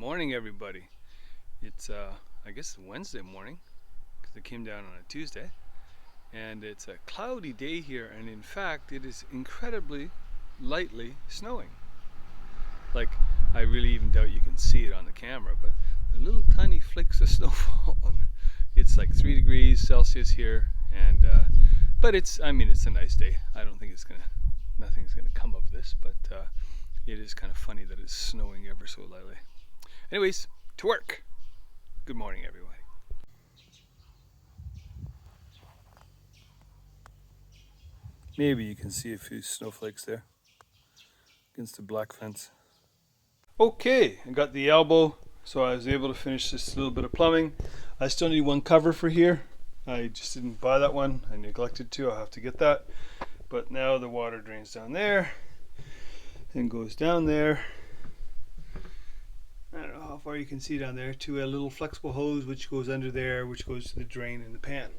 morning, everybody. It's I guess Wednesday morning because it came down on a Tuesday, and it's a cloudy day here. And in fact, it is incredibly lightly snowing. Like, I really even doubt you can see it on the camera, but the little tiny flakes of snow falling. It's like 3 degrees Celsius here, and but I mean, it's a nice day. I don't think nothing's gonna come of this, but it is kind of funny that it's snowing ever so lightly. Anyways, to work. Good morning, everybody. Maybe you can see a few snowflakes there against the black fence. Okay, I got the elbow, so I was able to finish this little bit of plumbing. I still need one cover for here. I just didn't buy that one. I neglected to. I'll have to get that. But now the water drains down there and goes down there. I don't know how far you can see down there, to a little flexible hose which goes under there, which goes to the drain in the pan.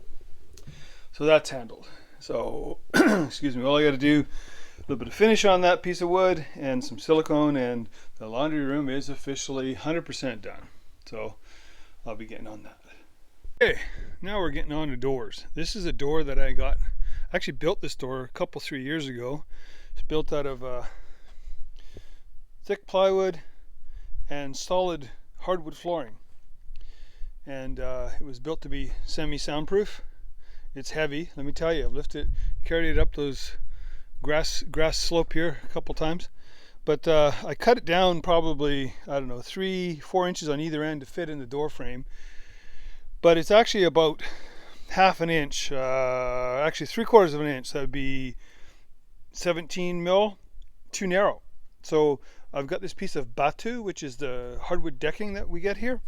So that's handled. So, excuse me, all I got to do, a little bit of finish on that piece of wood and some silicone, and the laundry room is officially 100% done. So I'll be getting on that. Okay, now we're getting on to doors. This is a door that I actually built this door a 3 years ago. It's built out of thick plywood and solid hardwood flooring, and it was built to be semi-soundproof. It's heavy, let me tell you. I've carried it up those grass slope here a couple times, but I cut it down probably, I don't know, 3-4 inches on either end to fit in the door frame. But it's actually about half an inch, actually 3/4 of an inch. That would be 17 mil, too narrow. So I've got this piece of batu, which is the hardwood decking that we get here.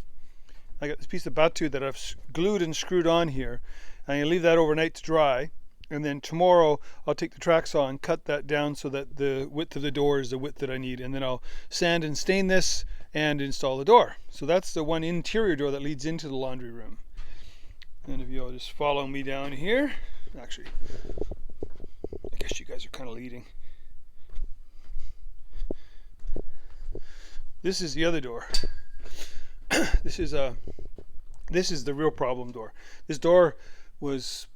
I got this piece of batu that I've glued and screwed on here. I'm gonna leave that overnight to dry, and then tomorrow I'll take the track saw and cut that down so that the width of the door is the width that I need, and then I'll sand and stain this and install the door. So that's the one interior door that leads into the laundry room. And if you'll just follow me down here, actually, I guess you guys are kind of leading. This is the other door. This is the real problem door. This door was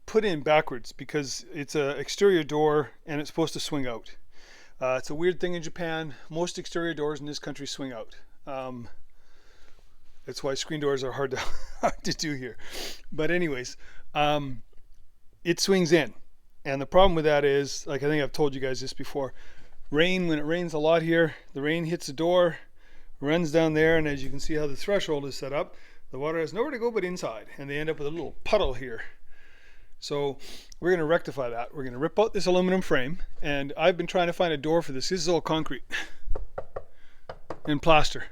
put in backwards because it's an exterior door and it's supposed to swing out. It's a weird thing in Japan. Most exterior doors in this country swing out. That's why screen doors are hard to do here. But anyways, it swings in. And the problem with that is, like I think I've told you guys this before, when it rains a lot here, the rain hits the door, runs down there, and as you can see how the threshold is set up, the water has nowhere to go but inside, and they end up with a little puddle here. So we're going to rectify that. We're going to rip out this aluminum frame, and I've been trying to find a door for this. This is all concrete and plaster.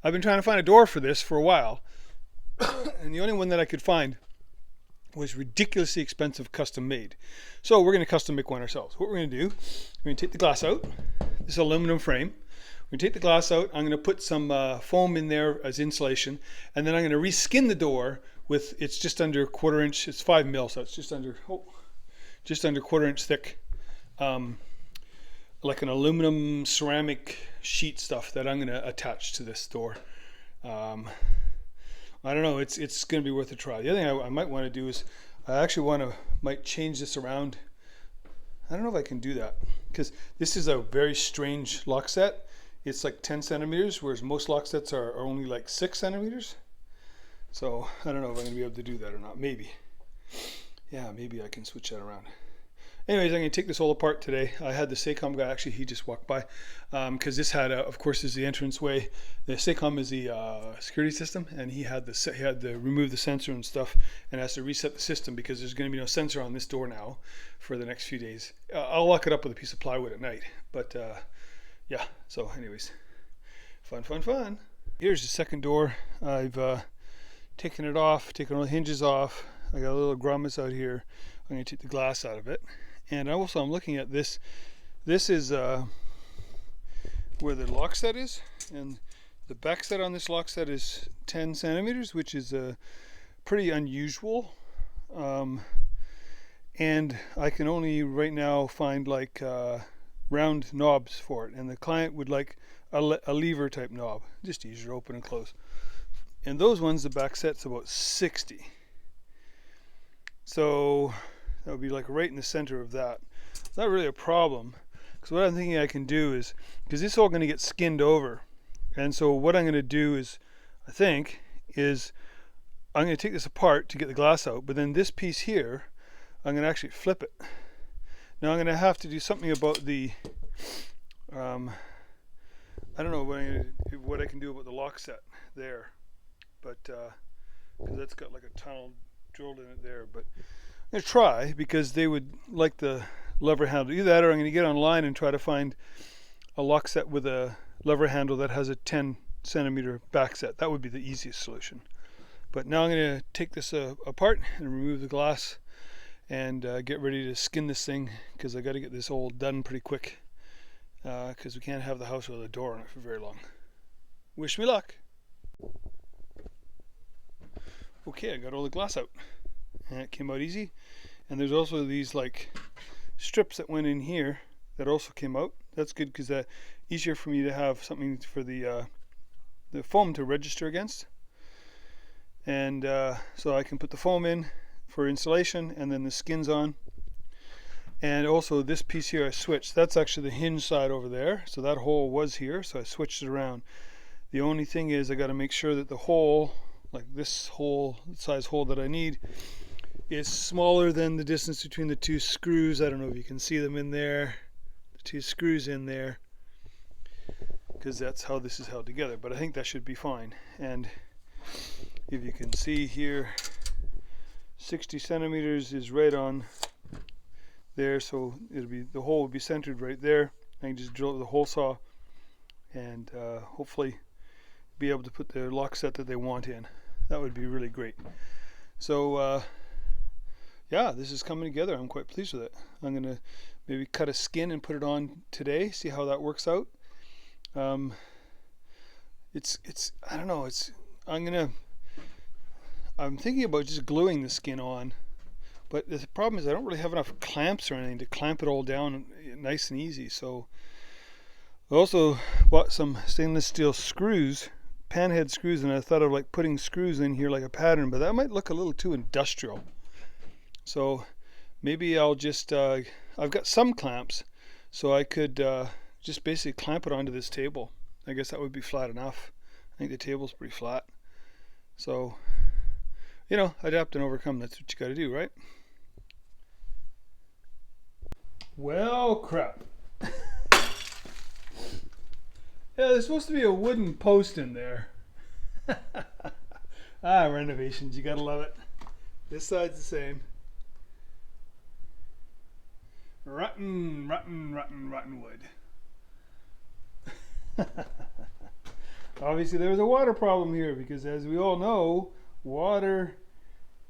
I've been trying to find a door for this for a while, and the only one that I could find was ridiculously expensive, custom made. So we're going to custom make one ourselves. What we're going to do, we're going to take the glass out, this aluminum frame. We're going to take the glass out. I'm going to put some foam in there as insulation, and then I'm going to reskin the door with, it's just under a 1/4 inch, it's 5 mil, so it's just under 1/4 inch thick, like an aluminum ceramic sheet stuff that I'm going to attach to this door. I don't know, it's going to be worth a try. The other thing I might want to do is, I actually might change this around. I don't know if I can do that, because this is a very strange lock set. It's like 10 centimeters, whereas most lock sets are only like 6 centimeters. So I don't know if I'm going to be able to do that or not. Maybe. Yeah, maybe I can switch that around. Anyways, I'm going to take this all apart today. I had the SACOM guy, actually, he just walked by, because this had, of course, is the entrance way. The SACOM is the security system, and he had to remove the sensor and stuff, and has to reset the system because there's going to be no sensor on this door now for the next few days. I'll lock it up with a piece of plywood at night, but yeah, so anyways, fun. Here's the second door. I've taken it off, taken all the hinges off. I got a little grommets out here. I'm going to take the glass out of it. And also I'm looking at this. This is where the lock set is. And the back set on this lock set is 10 centimeters, which is pretty unusual. And I can only right now find like round knobs for it, and the client would like a lever type knob, just easier to open and close. And those ones, the back set's about 60. So that would be like right in the center of that. It's not really a problem, because what I'm thinking I can do is, because this is all going to get skinned over, and so what I'm going to do is, I think, is I'm going to take this apart to get the glass out, but then this piece here, I'm going to actually flip it. Now I'm going to have to do something about the, I don't know what I can do about the lock set there, but because that's got like a tunnel drilled in it there. But I'm going to try, because they would like the lever handle. Either that, or I'm going to get online and try to find a lock set with a lever handle that has a 10 centimeter back set. That would be the easiest solution. But now I'm going to take this apart and remove the glass and get ready to skin this thing, because I got to get this all done pretty quick, because we can't have the house with a door on it for very long. Wish me luck. Okay, I got all the glass out, and it came out easy. And there's also these like strips that went in here that also came out. That's good, because that's easier for me to have something for the foam to register against. And so I can put the foam in for insulation, and then the skin's on. And also this piece here I switched. That's actually the hinge side over there. So that hole was here, so I switched it around. The only thing is I got to make sure that the hole, like this hole, the size hole that I need, is smaller than the distance between the two screws. I don't know if you can see them in there. The two screws in there, because that's how this is held together. But I think that should be fine. And if you can see here, 60 centimeters is right on there, so it'll be, the hole will be centered right there. I can just drill it with a hole saw and hopefully be able to put the lock set that they want in. That would be really great. So yeah, this is coming together. I'm quite pleased with it. I'm gonna maybe cut a skin and put it on today, see how that works out. It's I don't know, I'm thinking about just gluing the skin on, but the problem is I don't really have enough clamps or anything to clamp it all down nice and easy. So I also bought some stainless steel screws, panhead screws, and I thought of like putting screws in here like a pattern, but that might look a little too industrial. So maybe I'll just, I've got some clamps, so I could just basically clamp it onto this table. I guess that would be flat enough. I think the table's pretty flat. So, you know, adapt and overcome. That's what you got to do, right? Well, crap. Yeah, there's supposed to be a wooden post in there. Renovations, you gotta love it. This side's the same. Rotten wood. Obviously there was a water problem here, because as we all know, water,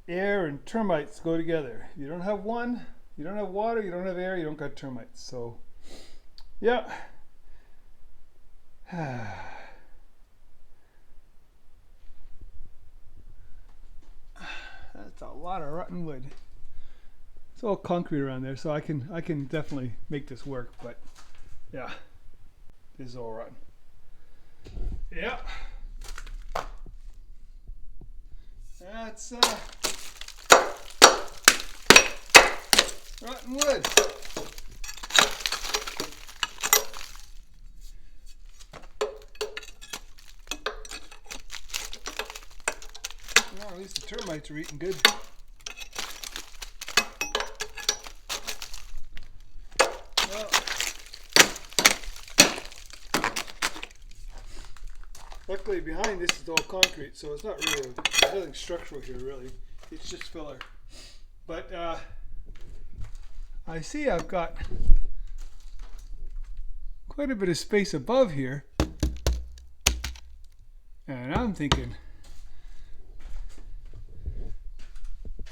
air, and termites go together. If you don't have one, you don't have water, you don't have air, you don't got termites. So, yeah. That's a lot of rotten wood. It's all concrete around there, so I can definitely make this work, but yeah, this is all rotten. Yeah. That's rotten wood. Well, at least the termites are eating good. Well, luckily behind this is all concrete, so it's not really, there's nothing structural here really. It's just filler. But I see I've got quite a bit of space above here, and I'm thinking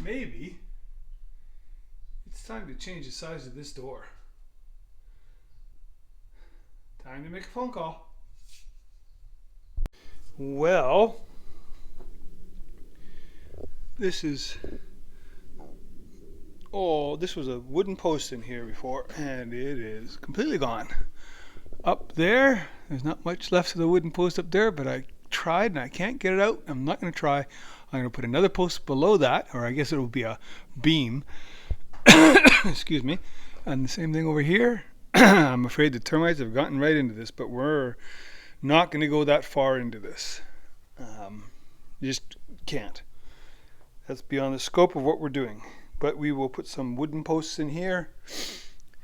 maybe it's time to change the size of this door. Time to make a phone call. Well, this is Oh, this was a wooden post in here before, and it is completely gone. Up there, there's not much left of the wooden post up there, but I tried and I can't get it out. I'm not going to try. I'm going to put another post below that, or I guess it will be a beam. Excuse me. And the same thing over here. I'm afraid the termites have gotten right into this, but we're not going to go that far into this. You just can't. That's beyond the scope of what we're doing. But we will put some wooden posts in here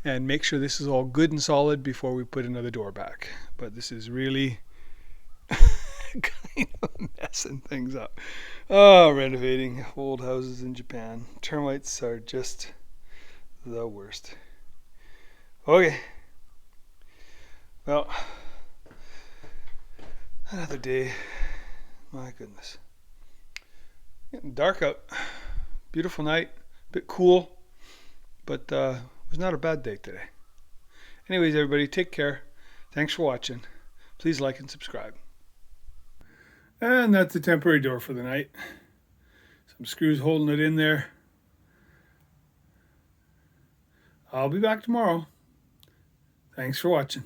and make sure this is all good and solid before we put another door back. But this is really kind of messing things up. Oh, renovating old houses in Japan. Termites are just the worst. Okay. Well, another day. My goodness. Getting dark out. Beautiful night. A bit cool. But it was not a bad day today. Anyways, everybody, take care. Thanks for watching. Please like and subscribe. And that's a temporary door for the night. Some screws holding it in there. I'll be back tomorrow. Thanks for watching.